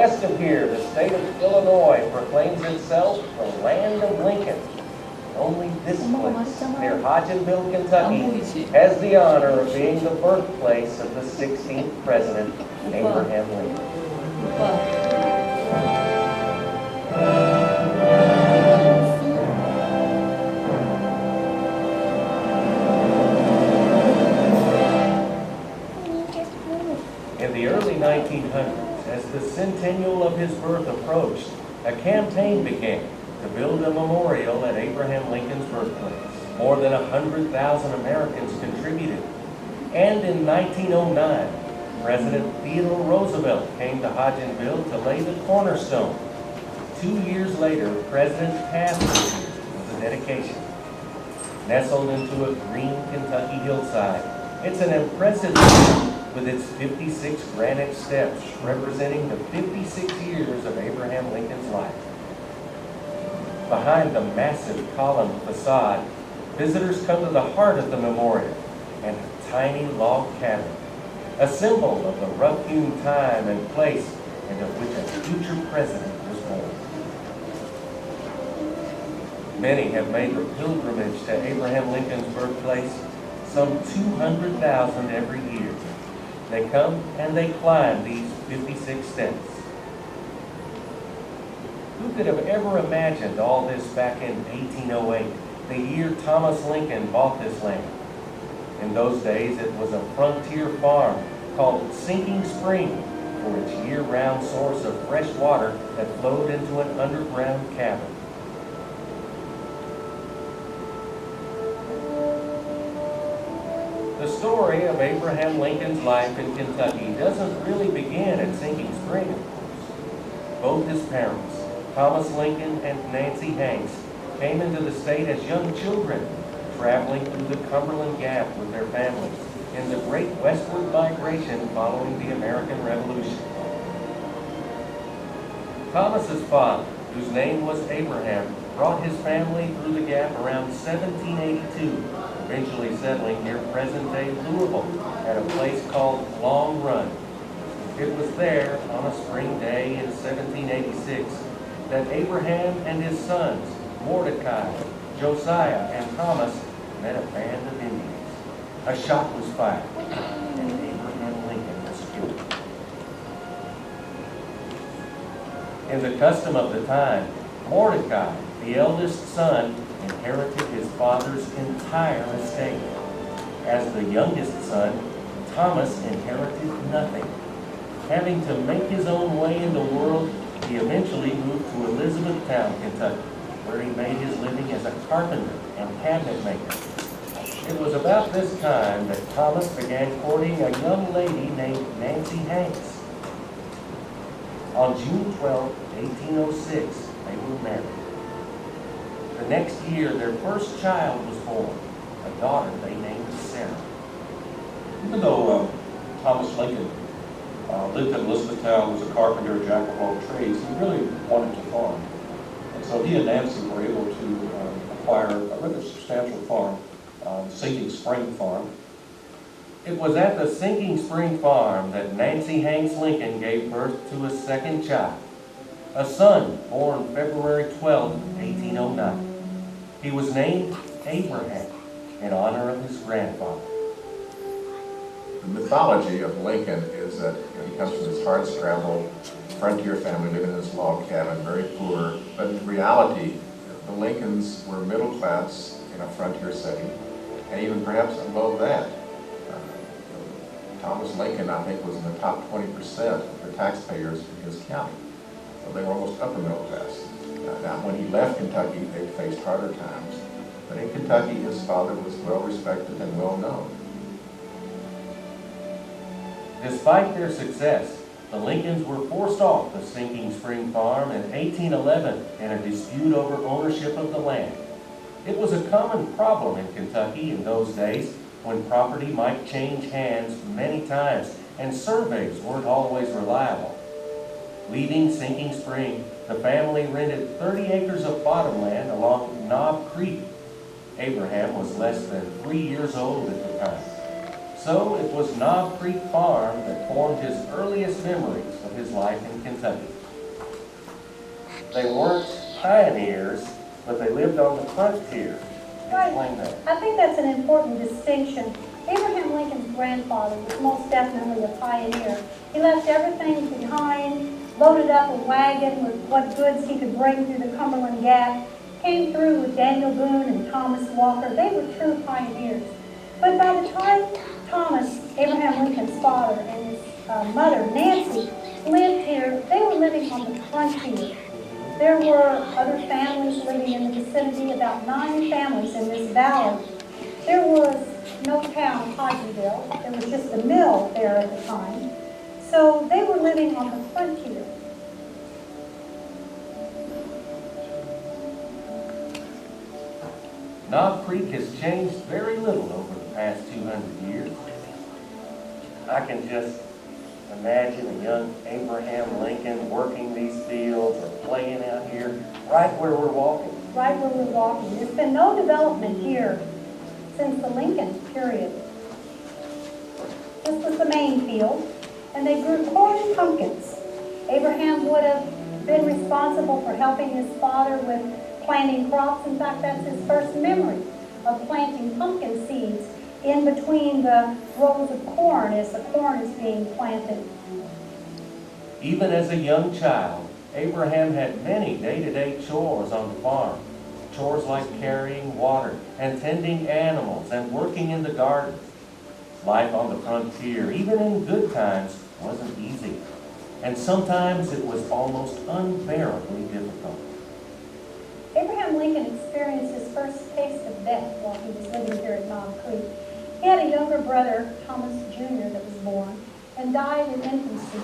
west of here, the state of Illinois proclaims itself the land of Lincoln. Only this place, near Hodgenville, Kentucky, has the honor of being the birthplace of the 16th President, Abraham Lincoln. In the early 1900s, as the centennial of his birth approached, a campaign began to build a memorial at Abraham Lincoln's birthplace. More than 100,000 Americans contributed. And in 1909, President Theodore Roosevelt came to Hodgenville to lay the cornerstone. 2 years later, President Taft was here with the dedication. Nestled into a green Kentucky hillside, it's an impressive view with its 56 granite steps representing the 56 years of Abraham Lincoln's life. Behind the massive column facade, visitors come to the heart of the memorial and a tiny log cabin, a symbol of the rough-hewn time and place into which a future president was born. Many have made the pilgrimage to Abraham Lincoln's birthplace, some 200,000 every year. They come and they climb these 56 steps. Who could have ever imagined all this back in 1808, the year Thomas Lincoln bought this land? In those days, it was a frontier farm called Sinking Spring for its year-round source of fresh water that flowed into an underground cavern. The story of Abraham Lincoln's life in Kentucky doesn't really begin at Sinking Spring, of course. Both his parents, Thomas Lincoln and Nancy Hanks, came into the state as young children, traveling through the Cumberland Gap with their families in the great westward migration following the American Revolution. Thomas's father, whose name was Abraham, brought his family through the Gap around 1782, eventually settling near present-day Louisville at a place called Long Run. It was there on a spring day in 1786 that Abraham and his sons, Mordecai, Josiah, and Thomas, met a band of Indians. A shot was fired, and Abraham Lincoln was killed. In the custom of the time, Mordecai, the eldest son, inherited his father's entire estate. As the youngest son, Thomas inherited nothing. Having to make his own way in the world, he eventually moved to Elizabethtown, Kentucky, where he made his living as a carpenter and cabinet maker. It was about this time that Thomas began courting a young lady named Nancy Hanks. On June 12, 1806, they were married. The next year, their first child was born, a daughter they named Sarah. Even though Thomas Lincoln lived in Elizabethtown, was a carpenter, jack of all trades, he really wanted to farm. And so he and Nancy were able to acquire a rather substantial farm, Sinking Spring Farm. It was at the Sinking Spring Farm that Nancy Hanks Lincoln gave birth to a second child, a son born February 12, 1809. He was named Abraham in honor of his grandfather. The mythology of Lincoln is that he comes from this hard-scrabble frontier family living in this log cabin, very poor. But in reality, the Lincolns were middle class in a frontier setting, and even perhaps above that. Thomas Lincoln, I think, was in the top 20% of the taxpayers in his county. So they were almost upper middle class. Now, when he left Kentucky, they faced harder times. But in Kentucky, his father was well respected and well known. Despite their success, the Lincolns were forced off the Sinking Spring Farm in 1811 in a dispute over ownership of the land. It was a common problem in Kentucky in those days when property might change hands many times and surveys weren't always reliable. Leaving Sinking Spring, the family rented 30 acres of bottomland along Knob Creek. Abraham was less than 3 years old at the time. So it was Knob Creek Farm that formed his earliest memories of his life in Kentucky. They weren't pioneers, but they lived on the frontier. Right. Explain that. I think that's an important distinction. Abraham Lincoln's grandfather was most definitely a pioneer. He left everything behind, loaded up a wagon with what goods he could bring through the Cumberland Gap, came through with Daniel Boone and Thomas Walker. They were true pioneers. But by the time Thomas, Abraham Lincoln's father, and his mother, Nancy, lived here, they were living on the frontier. There were other families living in the vicinity, about 9 families in this valley. There was no town, Hodgenville. There was just a mill there at the time. So they were living on the frontier. Knob Creek has changed very little over the past 200 years. I can just imagine a young Abraham Lincoln working these fields or playing out here right where we're walking. Right where we're walking. There's been no development here since the Lincoln period. This was the main field, and they grew corn and pumpkins. Abraham would have been responsible for helping his father with planting crops. In fact, that's his first memory of planting pumpkin seeds in between the rows of corn as the corn is being planted. Even as a young child, Abraham had many day-to-day chores on the farm. Chores like carrying water and tending animals and working in the garden. Life on the frontier, even in good times, wasn't easy. And sometimes it was almost unbearably difficult. Abraham Lincoln experienced his first taste of death while he was living here at Knob Creek. He had a younger brother, Thomas Jr., that was born and died in infancy.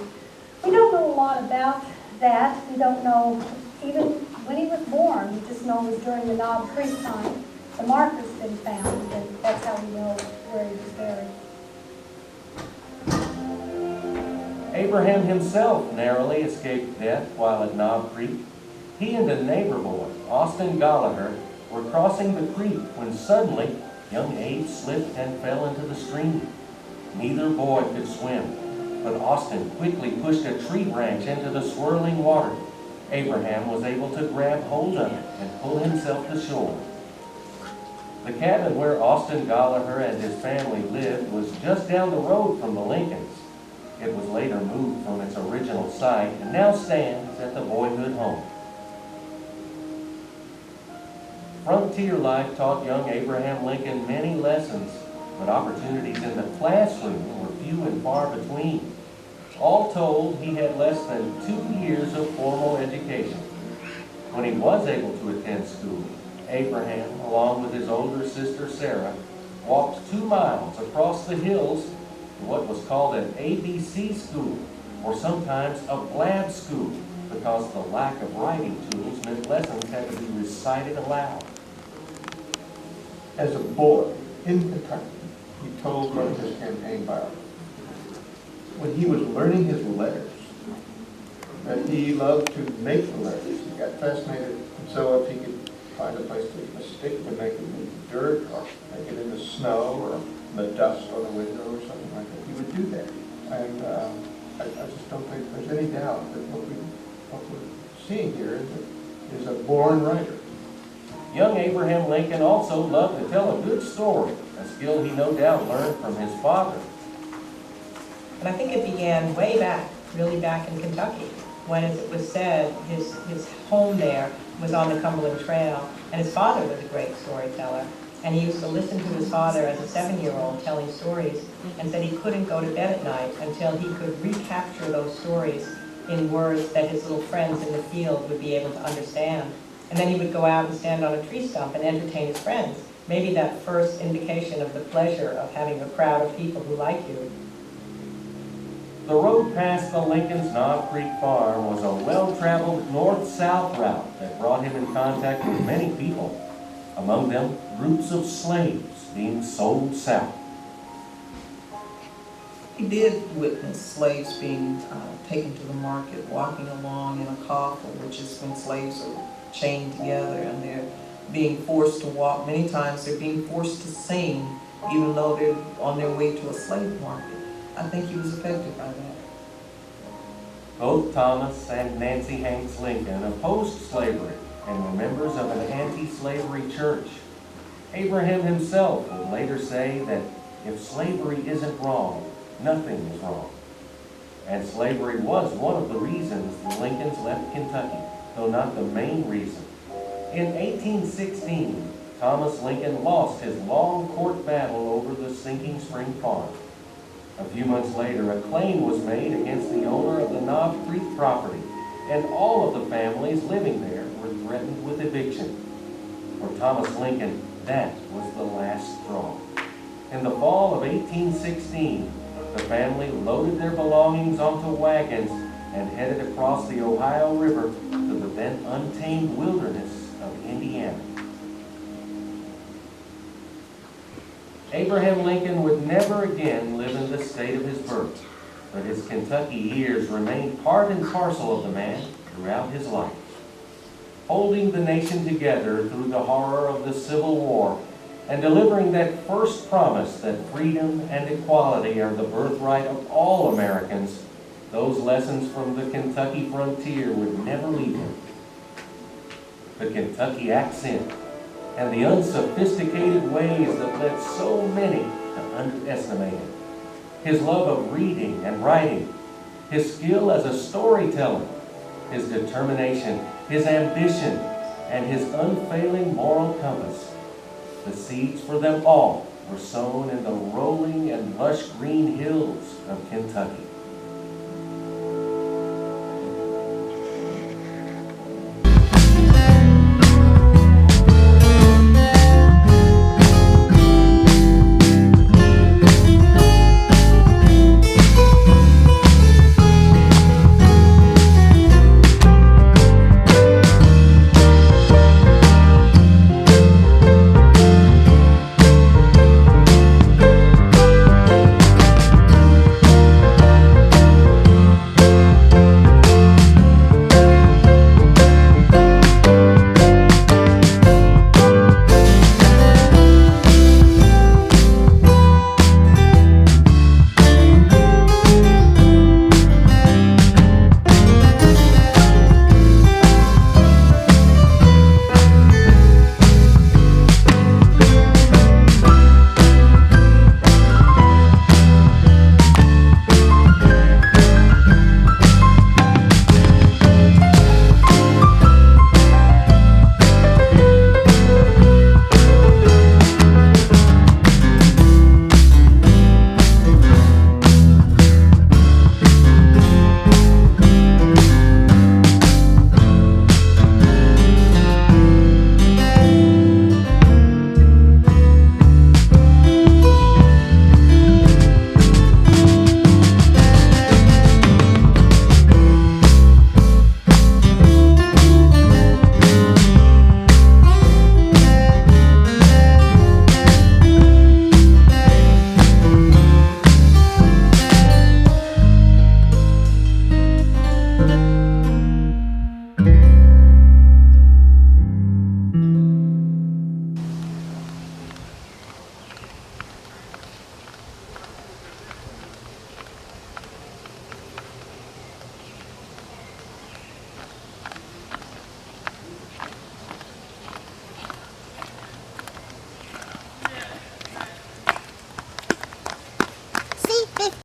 We don't know a lot about that. We don't know even when he was born. We just know it was during the Knob Creek time. The marker's been found, and that's how we know where he was buried. Abraham himself narrowly escaped death while at Knob Creek. He and a neighbor boy, Austin Gallagher, were crossing the creek when suddenly young Abe slipped and fell into the stream. Neither boy could swim, but Austin quickly pushed a tree branch into the swirling water. Abraham was able to grab hold of it and pull himself to shore. The cabin where Austin Gallagher and his family lived was just down the road from the Lincolns. It was later moved from its original site and now stands at the boyhood home. Frontier life taught young Abraham Lincoln many lessons, but opportunities in the classroom were few and far between. All told, he had less than 2 years of formal education. When he was able to attend school, Abraham, along with his older sister Sarah, walked 2 miles across the hills to what was called an ABC school, or sometimes a blab school, because the lack of writing tools meant lessons had to be recited aloud. As a boy in Kentucky, he told one of his campaign biographers, when he was learning his letters, that he loved to make the letters. He got fascinated, and so if he could find a place to use a stick to make it in dirt or make it in the snow or in the dust on the window or something like that, he would do that. And I just don't think there's any doubt that what we're seeing here is a born writer. Young Abraham Lincoln also loved to tell a good story, a skill he no doubt learned from his father. And I think it began way back, really back in Kentucky, when, as it was said, his home there was on the Cumberland Trail, and his father was a great storyteller. And he used to listen to his father as a 7-year-old telling stories, and said he couldn't go to bed at night until he could recapture those stories in words that his little friends in the field would be able to understand. And then he would go out and stand on a tree stump and entertain his friends. Maybe that first indication of the pleasure of having a crowd of people who like you. The road past the Lincoln's Knob Creek farm was a well-traveled north-south route that brought him in contact with many people, among them groups of slaves being sold south. He did witness slaves being taken to the market, walking along in a coffle, which is when slaves are chained together and they're being forced to walk. Many times they're being forced to sing, even though they're on their way to a slave market. I think he was affected by that. Both Thomas and Nancy Hanks Lincoln opposed slavery and were members of an anti-slavery church. Abraham himself would later say that if slavery isn't wrong, nothing is wrong. And slavery was one of the reasons the Lincolns left Kentucky, though not the main reason. In 1816, Thomas Lincoln lost his long court battle over the Sinking Spring Farm. A few months later, a claim was made against the owner of the Knob Creek property, and all of the families living there were threatened with eviction. For Thomas Lincoln, that was the last straw. In the fall of 1816, the family loaded their belongings onto wagons and headed across the Ohio River to the then untamed wilderness of Indiana. Abraham Lincoln would never again live in the state of his birth, but his Kentucky years remained part and parcel of the man throughout his life. Holding the nation together through the horror of the Civil War and delivering that first promise that freedom and equality are the birthright of all Americans, those lessons from the Kentucky frontier would never leave him. The Kentucky accent and the unsophisticated ways that led so many to underestimate him. His love of reading and writing, his skill as a storyteller, his determination, his ambition, and his unfailing moral compass. The seeds for them all were sown in the rolling and lush green hills of Kentucky.